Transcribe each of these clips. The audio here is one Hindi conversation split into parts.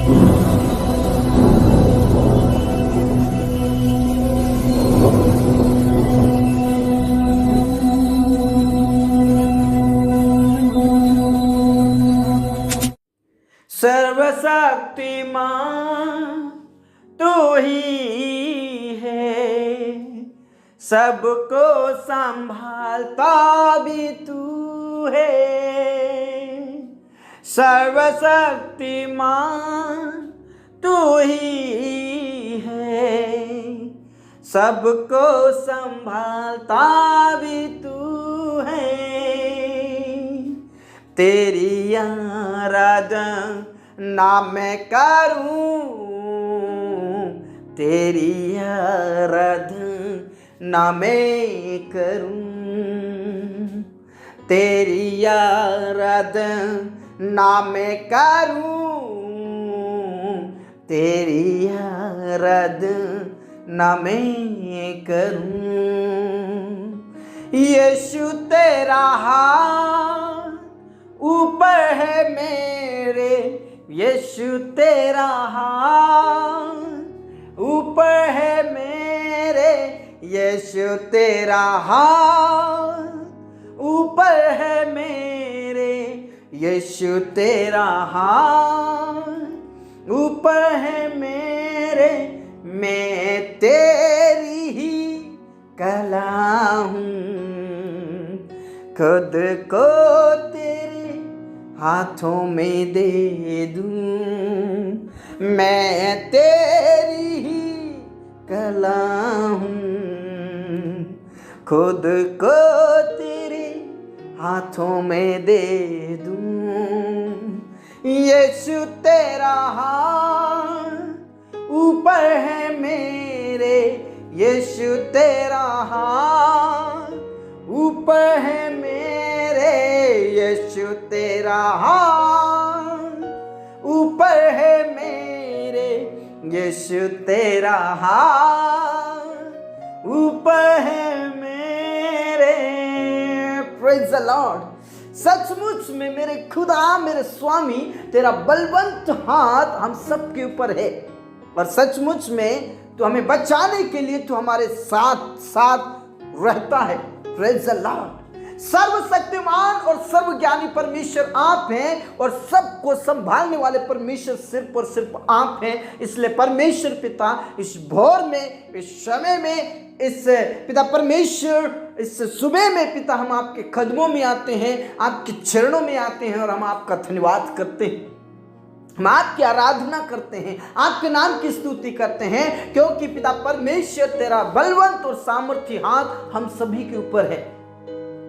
सर्वशक्तिमान तू ही है, सबको संभालता भी तू है। सर्वशक्तिमान तू ही है, सबको संभालता भी तू है। तेरी आराधना मैं करूं, तेरी आराधना मैं करूं, तेरी आराधना मैं करूं, तेरी आराधना मैं करूं। यीशु तेरा हाथ ऊपर है मेरे, यीशु तेरा हाथ ऊपर है मेरे, यीशु तेरा हाथ ऊपर है मेरे, यीशु तेरा हाथ ऊपर है मेरे। मैं तेरी ही कला हूँ, खुद को तेरे हाथों में दे दूं। मैं तेरी ही कला हूँ, खुद को तेरे हाथों में दे दूं। यीशु तेरा हाथ ऊपर है मेरे, यीशु तेरा हाथ ऊपर है मेरे, यीशु तेरा हाथ ऊपर है मेरे, यीशु तेरा हाथ ऊपर है मेरे। Praise the Lord. सचमुच में मेरे खुदा, मेरे स्वामी, तेरा बलवंत हाथ हम सबके ऊपर है, और सचमुच में तो हमें बचाने के लिए तो हमारे साथ साथ रहता है। Praise the Lord. सर्वशक्तिमान और सर्वज्ञानी परमेश्वर आप हैं, और सबको संभालने वाले परमेश्वर सिर्फ और सिर्फ आप हैं। इसलिए परमेश्वर पिता इस भोर में, इस समय में, इस पिता परमेश्वर इस सुबह में पिता हम आपके कदमों में आते हैं, आपके चरणों में आते हैं, और हम आपका धन्यवाद करते हैं, हम आपकी आराधना करते हैं, आपके नाम की स्तुति करते हैं, क्योंकि पिता परमेश्वर तेरा बलवंत और सामर्थी हाथ हम सभी के ऊपर है।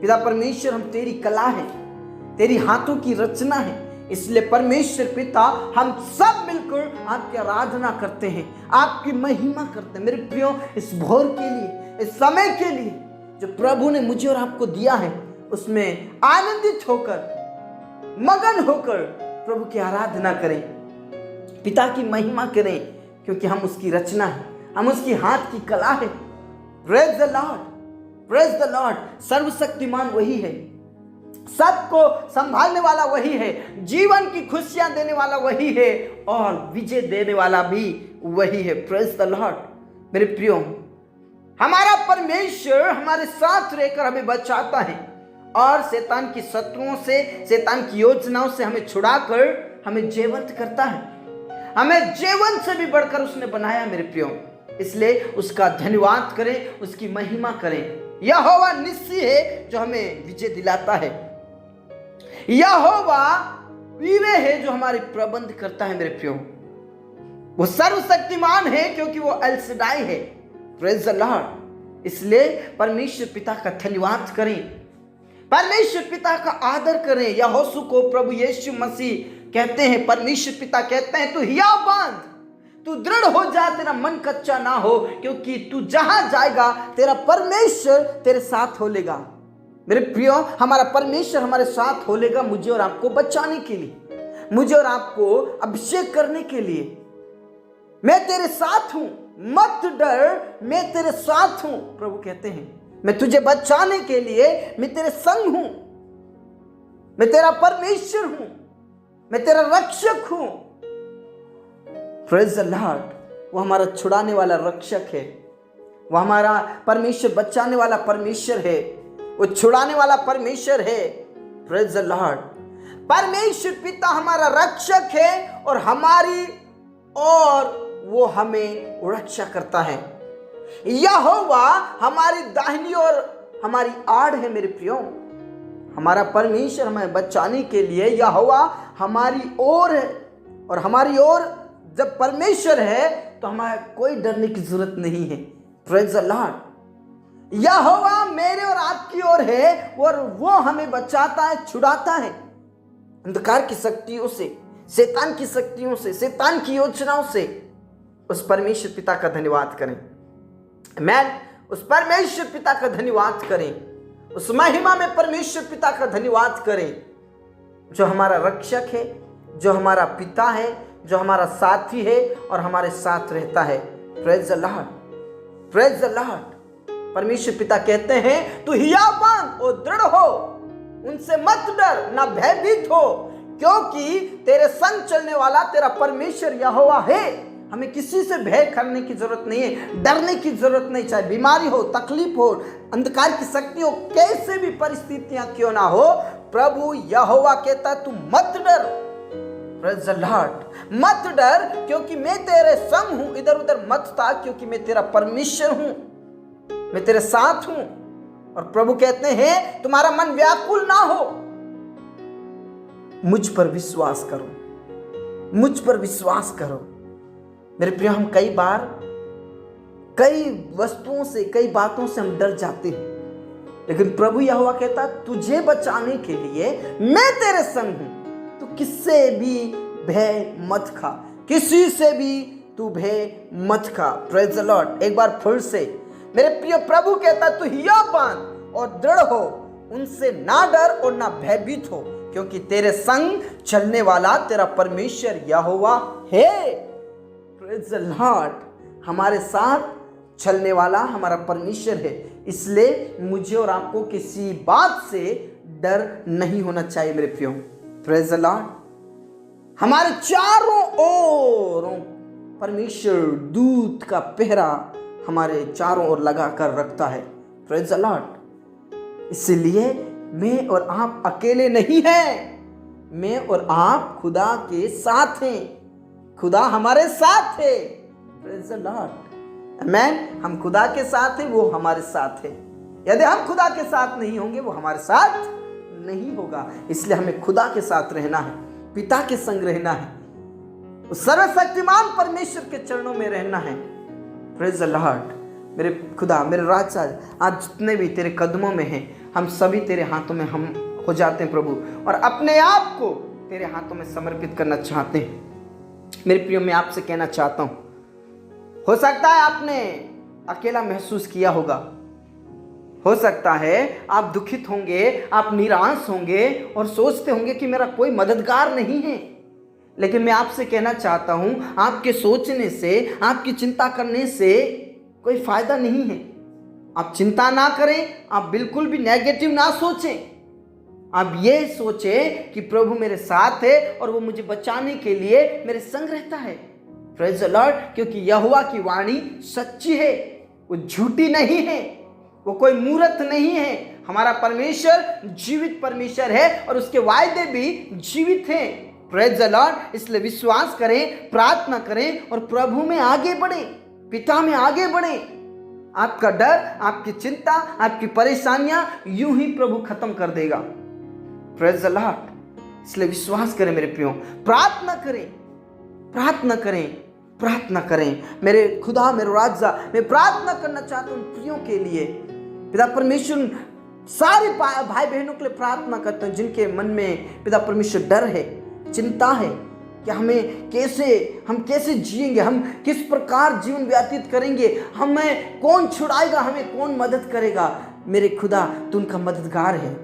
पिता परमेश्वर हम तेरी कला है, तेरी हाथों की रचना है। इसलिए परमेश्वर पिता हम सब मिलकर आपकी आराधना करते हैं, आपकी महिमा करते हैं। मेरे प्रियो, इस भोर के लिए, इस समय के लिए जो प्रभु ने मुझे और आपको दिया है, उसमें आनंदित होकर, मगन होकर प्रभु की आराधना करें, पिता की महिमा करें, क्योंकि हम उसकी रचना है, हम उसकी हाथ की कला है। Praise the Lord, praise the Lord. सर्वशक्तिमान वही है, सबको संभालने वाला वही है, जीवन की खुशियां देने वाला वही है, और विजय देने वाला भी वही है। Praise the Lord. मेरे प्रियो, हमारा परमेश्वर हमारे साथ रहकर हमें बचाता है, और शैतान की शत्रुओं से, शैतान की योजनाओं से हमें छुड़ाकर हमें जीवंत करता है। हमें जीवन से भी बढ़कर उसने बनाया मेरे प्रियो, इसलिए उसका धन्यवाद करें, उसकी महिमा करें। यहोवा निस्सी है जो हमें विजय दिलाता है, यहोवा वीरे है जो हमारे प्रबंध करता है मेरे प्रियो। वो सर्वशक्तिमान है क्योंकि वो एल शदाई है। Praise the Lord. इसलिए परमेश्वर पिता का धन्यवाद करें, परमेश्वर पिता का आदर करें। यहोशू को प्रभु यीशु मसीह कहते हैं, परमेश्वर पिता कहते हैं, तू हियाव बांध, तू दृढ़ हो जा, तेरा मन कच्चा ना हो, क्योंकि तू जहां जाएगा तेरा परमेश्वर तेरे साथ होलेगा। मेरे प्रियो, हमारा परमेश्वर हमारे साथ होलेगा मुझे और आपको बचाने के लिए, मुझे और आपको अभिषेक करने के लिए। मैं तेरे साथ हूं, मत डर, मैं तेरे साथ हूं। प्रभु कहते हैं, मैं तुझे बचाने के लिए मैं तेरे संग हूं, मैं तेरा परमेश्वर हूं, मैं तेरा रक्षक हूं। Praise the Lord. वो हमारा छुड़ाने वाला रक्षक है, वो हमारा परमेश्वर, बचाने वाला परमेश्वर है, वो छुड़ाने वाला परमेश्वर है। Praise the Lord. परमेश्वर पिता हमारा रक्षक है और वो हमें रक्षा करता है। यहोवा हमारी दाहिनी और हमारी आड़ है मेरे प्रियो। हमारा परमेश्वर हमें बचाने के लिए यहोवा हमारी ओर है, और हमारी ओर जब परमेश्वर है तो हमें कोई डरने की जरूरत नहीं है। Praise the Lord. यहोवा मेरे और आपकी ओर है और वो हमें बचाता है, छुड़ाता है अंधकार की शक्तियों से, शैतान की शक्तियों से, शैतान की योजनाओं से। उस परमेश्वर पिता का धन्यवाद करें। आमीन। उस परमेश्वर पिता का धन्यवाद करें, उस महिमा में परमेश्वर पिता का धन्यवाद करें, जो हमारा रक्षक है, जो हमारा पिता है, जो हमारा साथी है और हमारे साथ रहता है। Praise the Lord, praise the Lord. परमेश्वर पिता कहते हैं तू हियावान और दृढ़ हो, उनसे मत डर, ना भयभीत हो, क्योंकि तेरे संग चलने वाला तेरा परमेश्वर यहोवा है। हमें किसी से भय करने की जरूरत नहीं है, डरने की जरूरत नहीं। चाहे बीमारी हो, तकलीफ हो, अंधकार की शक्ति हो, कैसे भी परिस्थितियां क्यों ना हो, प्रभु यहोवा कहता तू मत डर। Praise the Lord. मत डर, क्योंकि मैं तेरे संग हूं। इधर उधर मत था, क्योंकि मैं तेरा परमेश्वर हूं, मैं तेरे साथ हूं। और प्रभु कहते हैं तुम्हारा मन व्याकुल ना हो, मुझ पर विश्वास करो, मुझ पर विश्वास करो। मेरे प्रिय, हम कई बार कई वस्तुओं से, कई बातों से हम डर जाते हैं, लेकिन प्रभु यहोवा कहता तुझे बचाने के लिए मैं तेरे संग हूं। तू किससे भी भय मत खा, किसी से भी तू भय मत खा। Praise the Lord. एक बार फिर से मेरे प्रिय, प्रभु कहता तू हियावान और दृढ़ हो, उनसे ना डर और ना भयभीत हो, क्योंकि तेरे संग चलने वाला तेरा परमेश्वर यहोवा है। Praise the Lord. हमारे साथ चलने वाला हमारा परमेश्वर है, इसलिए मुझे और आपको किसी बात से डर नहीं होना चाहिए मेरे प्रियो। Praise the Lord. हमारे चारों ओर परमेश्वर दूत का पहरा हमारे चारों ओर लगा कर रखता है। Praise the Lord. इसलिए मैं और आप अकेले नहीं हैं, मैं और आप खुदा के साथ हैं, खुदा हमारे साथ है। Praise the Lord. आमीन। हम खुदा के साथ हैं, वो हमारे साथ है। यदि हम खुदा के साथ नहीं होंगे, वो हमारे साथ नहीं होगा। इसलिए हमें खुदा के साथ रहना है, पिता के संग रहना है, उस सर्वशक्तिमान परमेश्वर के चरणों में रहना है। Praise the Lord. मेरे खुदा, मेरे राजा, आज जितने भी तेरे कदमों में हैं, हम सभी तेरे हाथों में हम हो जाते हैं प्रभु, और अपने आप को तेरे हाथों में समर्पित करना चाहते हैं। मेरे प्रियो, मैं आपसे कहना चाहता हूं, हो सकता है आपने अकेला महसूस किया होगा, हो सकता है आप दुखित होंगे, आप निराश होंगे और सोचते होंगे कि मेरा कोई मददगार नहीं है। लेकिन मैं आपसे कहना चाहता हूं, आपके सोचने से, आपकी चिंता करने से कोई फायदा नहीं है। आप चिंता ना करें, आप बिल्कुल भी नेगेटिव ना सोचें। आप ये सोचें कि प्रभु मेरे साथ है और वो मुझे बचाने के लिए मेरे संग रहता है। Praise the Lord. क्योंकि यहोवा की वाणी सच्ची है, वो झूठी नहीं है, वो कोई मूर्त नहीं है। हमारा परमेश्वर जीवित परमेश्वर है और उसके वायदे भी जीवित हैं। Praise the Lord. इसलिए विश्वास करें, प्रार्थना करें और प्रभु में आगे बढ़ें, पिता में आगे बढ़ें। आपका डर, आपकी चिंता, आपकी परेशानियां यूं ही प्रभु खत्म कर देगा। Praise the Lord. इसलिए विश्वास करें मेरे प्रियो, प्रार्थना करें, प्रार्थना करें, प्रार्थना करें। मेरे खुदा, मेरे राजा, मैं प्रार्थना करना चाहता हूं प्रियों के लिए। पिता परमेश्वर सारे भाई बहनों के लिए प्रार्थना करता हूं जिनके मन में पिता परमेश्वर डर है, चिंता है कि हम कैसे जिएंगे, हम किस प्रकार जीवन व्यतीत करेंगे, हमें कौन छुड़ाएगा, हमें कौन मदद करेगा। मेरे खुदा, तू उनका मददगार है,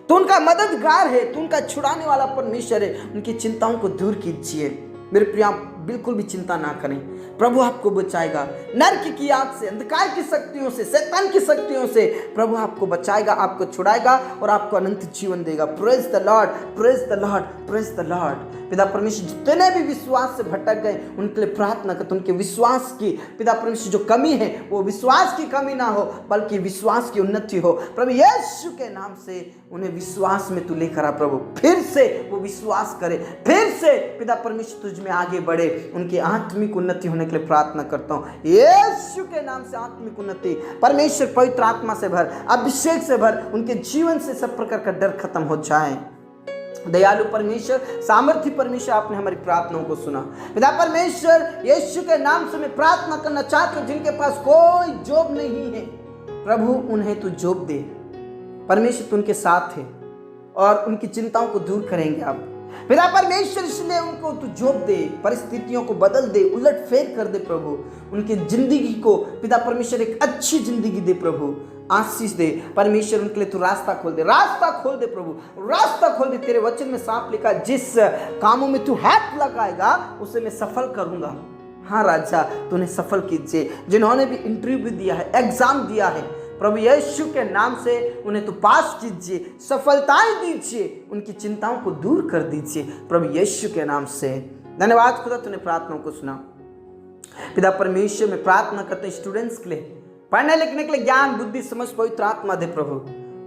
तू उनका मददगार है, तू उनका छुड़ाने वाला परमेश्वर है। उनकी चिंताओं को दूर कीजिए। मेरे प्रिय, बिल्कुल भी चिंता ना करें, प्रभु आपको बचाएगा नरक की आग से, अंधकार की शक्तियों से, शैतान की शक्तियों से। प्रभु आपको बचाएगा, आपको छुड़ाएगा और आपको अनंत जीवन देगा। Praise the Lord, praise the Lord, praise the Lord. पिता परमेश्वर जितने भी विश्वास से भटक गए उनके लिए प्रार्थना करते, उनके विश्वास की पिता परमेश्वर जो कमी है वो विश्वास की कमी ना हो बल्कि विश्वास की उन्नति हो। प्रभु यीशु के नाम से उन्हें विश्वास में तू लेकर आ प्रभु, फिर से वो विश्वास करे, फिर से पिता परमेश्वर तुझ में आगे बढ़े। उनकी आत्मिक उन्नति होने के लिए प्रार्थना करता हूँ यीशु के नाम से। आत्मिक उन्नति परमेश्वर पवित्र आत्मा से भर, अभिषेक से भर, उनके जीवन से सब प्रकार का डर खत्म हो जाए। दयालु परमेश्वर, सामर्थ्य परमेश्वर, आपने हमारी प्रार्थनाओं को सुना। पिता परमेश्वर यीशु के नाम से मैं प्रार्थना करना चाहता हूँ जिनके पास कोई जॉब नहीं है, प्रभु उन्हें तू जॉब दे। परमेश्वर तू उनके साथ है और उनकी चिंताओं को दूर करेंगे आप पिता परमेश्वर, इसलिए उनको तू जॉब दे, परिस्थितियों को बदल दे, उलट फेर कर दे प्रभु। उनकी जिंदगी को पिता परमेश्वर एक अच्छी जिंदगी दे प्रभु, आशीष दे परमेश्वर। उनके लिए तू रास्ता खोल दे, रास्ता खोल दे प्रभु, रास्ता खोल दे। तेरे वचन में साफ लिखा, जिस कामों में तू हाथ लगाएगा उसे मैं सफल करूंगा। हाँ राजा, तूने सफल कीजिए। जिन्होंने भी इंटरव्यू दिया है, एग्जाम दिया है, प्रभु यीशु के नाम से उन्हें तो पास कीजिए, सफलताएं दीजिए, उनकी चिंताओं को दूर कर दीजिए प्रभु यीशु के नाम से। धन्यवाद खुदा, तूने प्रार्थनाओं को सुना। पिता परमेश्वर में प्रार्थना करते स्टूडेंट्स के लिए, पढ़ने लिखने के लिए ज्ञान बुद्धि समझ पवित्र आत्मा दे प्रभु,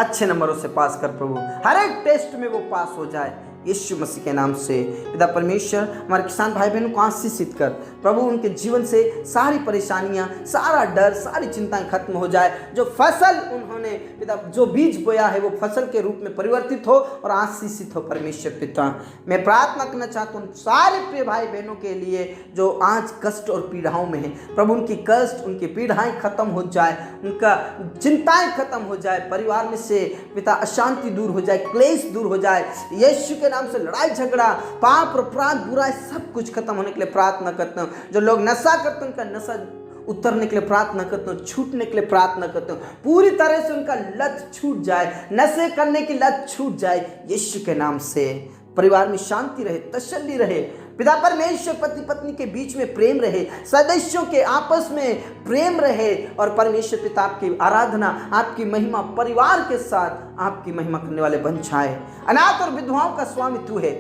अच्छे नंबरों से पास कर प्रभु, हर एक टेस्ट में वो पास हो जाए यीशु मसीह के नाम से। पिता परमेश्वर हमारे किसान भाई बहनों को आशीषित कर प्रभु, उनके जीवन से सारी परेशानियां, सारा डर, सारी चिंताएं खत्म हो जाए। जो फसल उन्होंने पिता जो बीज बोया है वो फसल के रूप में परिवर्तित हो और आशीषित हो परमेश्वर पिता। मैं प्रार्थना करना चाहता हूँ सारे प्रिय भाई बहनों के लिए जो आज कष्ट और पीड़ाओं में है, प्रभु उनकी कष्ट, उनकी पीड़ाएं खत्म हो जाए, उनका चिंताएं खत्म हो जाए, परिवार में से पिता अशांति दूर हो जाए, क्लेश दूर हो जाए यीशु के नाम से। लड़ाई झगड़ा, पाप अपराध बुराई सब कुछ खत्म होने के लिए प्रार्थना करता हूँ। जो लोग नशा करते हैं उनका नशा उतरने के लिए प्रार्थना करता हूँ, छूटने के लिए प्रार्थना करता हूँ, पूरी तरह से उनका लत छूट जाए, नशे करने की लत छूट जाए यीशु के नाम से। परिवार में शांति रहे, तसल्ली रहे पिता परमेश्वर, पति पत्नी के बीच में प्रेम रहे, सदस्यों के आपस में प्रेम रहे और परमेश्वर पिता आपकी आराधना, आपकी महिमा परिवार के साथ आपकी महिमा करने वाले बन जाए। अनाथ और विधवाओं का स्वामी तू है,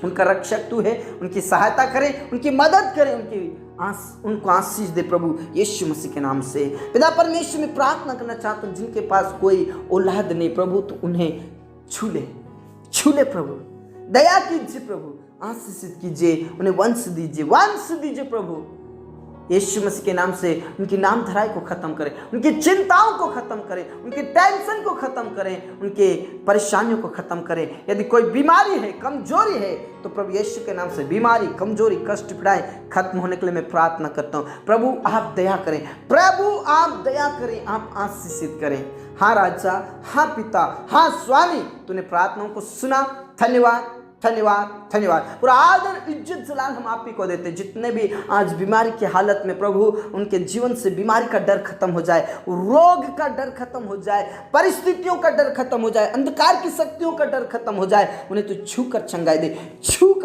उनका रक्षक तू है, उनकी सहायता करें, उनकी मदद करें, उनको आशीष दे प्रभु यीशु मसीह के नाम से। पिता परमेश्वर में प्रार्थना करना चाहता हूँ जिनके पास कोई औलाद नहीं, प्रभु तो उन्हें छू ले प्रभु, दया कीजिए प्रभु, आशीषित कीजिए, उन्हें वंश दीजिए प्रभु यीशु मसीह के नाम से। उनकी नाम धराई को खत्म करें, उनकी चिंताओं को खत्म करें, उनकी टेंशन को खत्म करें, उनके परेशानियों को खत्म करें। यदि कोई बीमारी है, कमजोरी है तो प्रभु यीशु के नाम से बीमारी, कमजोरी, कष्ट पीड़ाएं खत्म होने के लिए मैं प्रार्थना करता हूँ। प्रभु आप दया करें, प्रभु आप दया करें, आप आशीषित करें। हाँ राजा, हाँ पिता, हाँ स्वामी, तूने प्रार्थनाओं को सुना। धन्यवाद धन्यवाद धन्यवाद। पूरा आदर इज्जत जलाल हम आप ही को देते। जितने भी आज बीमारी की हालत में प्रभु, उनके जीवन से बीमारी का डर खत्म हो जाए, रोग का डर खत्म हो जाए, परिस्थितियों का डर खत्म हो जाए, अंधकार की शक्तियों का डर खत्म हो जाए। उन्हें तू छू कर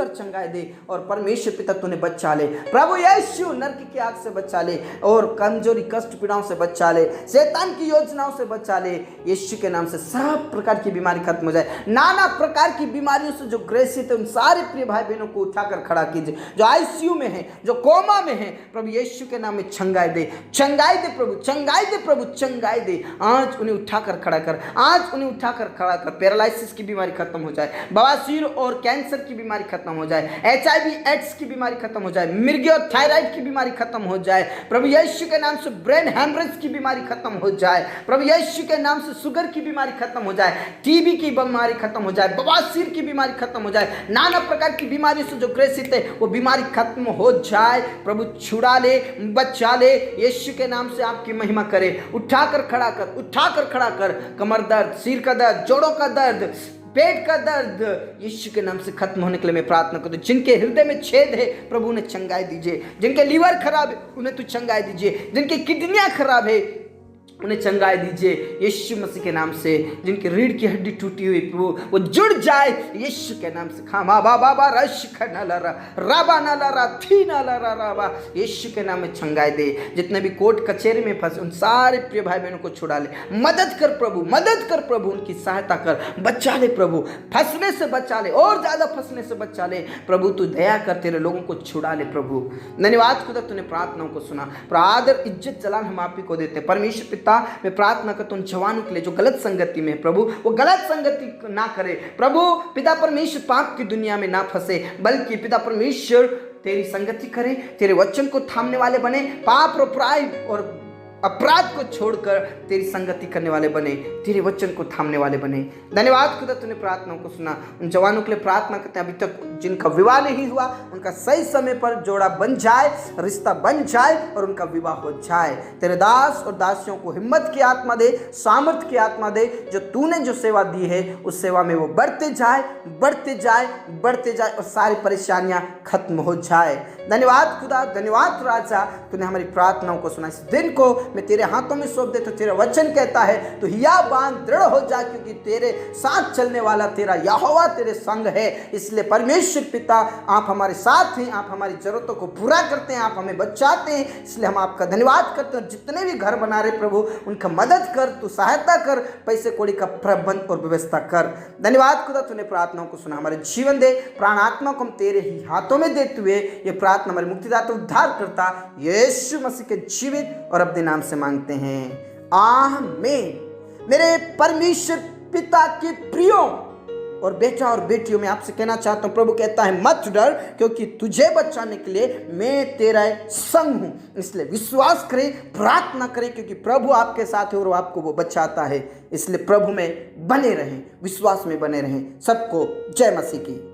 चंगाई दे और परमेश्वर पिता तूने बचा ले प्रभु यीशु, नरक की आग से बचा ले और कमजोरी, कष्ट पीड़ाओं से बचा ले, शैतान की योजनाओं से बचा ले यीशु के नाम से। सब प्रकार की बीमारी खत्म हो जाए, नाना प्रकार की बीमारियों से जो ग्रसित उन सारे प्रिय भाई बहनों को उठाकर खड़ा कीजिए, जो आईसीयू में है, जो कोमा में है, प्रभु यीशु के नाम में चंगाई दे प्रभु, चंगाई दे। आज उन्हें उठाकर खड़ा कर, पैरालिसिस की बीमारी खत्म हो जाए, बवासीर और कैंसर की बीमारी खत्म हो जाए, HIV एड्स की बीमारी खत्म हो जाए, मिर्गी और थायराइड की बीमारी खत्म हो जाए प्रभु यीशु के नाम से, ब्रेन हैमरेज की बीमारी खत्म हो जाए प्रभु यीशु के नाम से, शुगर की बीमारी खत्म हो जाए, टीबी की बीमारी खत्म हो जाए, बवासीर की बीमारी खत्म हो जाए, नाना प्रकार की बीमारी से जो ग्रसित है वो बीमारी खत्म हो जाए प्रभु। छुड़ा ले, बचा ले यीशु के नाम से। आपकी महिमा करे, उठाकर खड़ा कर। कमर दर्द, सिर का दर्द, जोड़ों का दर्द, पेट का दर्द यीशु के नाम से खत्म होने के लिए मैं प्रार्थना करता हूँ। जिनके हृदय में छेद है प्रभु उन्हें चंगाई दीजिए, जिनके लीवर खराब है उन्हें तू चंगाई दीजिए, जिनकी किडनियां खराब है उन्हें चंगाई दीजिए यीशु मसीह के नाम से। जिनकी रीढ़ की हड्डी टूटी हुई प्रभु वो जुड़ जाए यीशु के नाम से। खामा बाबा बा रश खनलरा राबा नलरा थी नलरा राबा, यीशु के नाम में चंगाई दे। जितने भी कोर्ट कचहरी में फंसे उन सारे प्रिय भाई बहनों को छुड़ा ले। मदद कर प्रभु, मदद कर प्रभु, उनकी सहायता कर, बचा ले प्रभु, फंसने से बचा ले, और ज्यादा फंसने से बचा ले प्रभु। तू दया कर, तेरे लोगों को छुड़ा ले प्रभु। धन्यवाद खुदा, तूने प्रार्थनाओं को सुना। आदर इज्जत जलाल हम आप ही को देते। परमेश्वर पिता, मैं प्रार्थना करता हूं उन जवानों के लिए जो गलत संगति में है प्रभु, वो गलत संगति ना करे प्रभु। पिता परमेश्वर पाप की दुनिया में ना फंसे, बल्कि पिता परमेश्वर तेरी संगति करे, तेरे वचन को थामने वाले बने, पाप और प्राय और अपराध को छोड़कर तेरी संगति करने वाले बने, तेरे वचन को थामने वाले बने। धन्यवाद खुदा, तूने प्रार्थनाओं को सुना। उन जवानों के लिए प्रार्थना करते हैं अभी तक जिनका विवाह नहीं हुआ, उनका सही समय पर जोड़ा बन जाए, रिश्ता बन जाए और उनका विवाह हो जाए। तेरे दास और दासियों को हिम्मत की आत्मा दे, सामर्थ की आत्मा दे। जो तूने जो सेवा दी है उस सेवा में वो बढ़ते जाए, बढ़ते जाए, बढ़ते जाए और सारी परेशानियां खत्म हो जाए। धन्यवाद खुदा, धन्यवाद राजा, तूने हमारी प्रार्थनाओं को सुना। इस दिन को मैं तेरे हाथों में सौंप देता हूं। तेरा वचन कहता है तो हिया बांध दृढ़ हो जा, क्योंकि तेरे साथ चलने वाला तेरा यहोवा तेरे संग है। इसलिए परमेश्वर पिता, आप हमारे साथ हैं, आप हमारी जरूरतों को पूरा करते हैं, आप हमें बचाते हैं। इसलिए हम आपका धन्यवाद करते हैं। जितने भी घर बना रहे प्रभु, उनका मदद कर, तू सहायता कर, पैसे कौड़ी का प्रबंध और व्यवस्था कर। धन्यवाद खुदा, तूने प्रार्थनाओं को सुना। हमारे जीवन दे, प्राण आत्मा को हम तेरे ही हाथों में देते हुए ये प्रार्थना हमारे मुक्तिदाता उद्धार करता यीशु मसीह के जीवित और अपने नाम से मांगते हैं, आमीन। मेरे परमेश्वर पिता के प्रियो और बेटा और बेटियों में आपसे कहना चाहता हूं, प्रभु कहता है मत डर, क्योंकि तुझे बचाने के लिए मैं तेरा संग हूं। इसलिए विश्वास करें, प्रार्थना करें, क्योंकि प्रभु आपके साथ है और आपको वो बचाता है। इसलिए प्रभु में बने रहें, विश्वास में बने रहें। सबको जय मसीह की।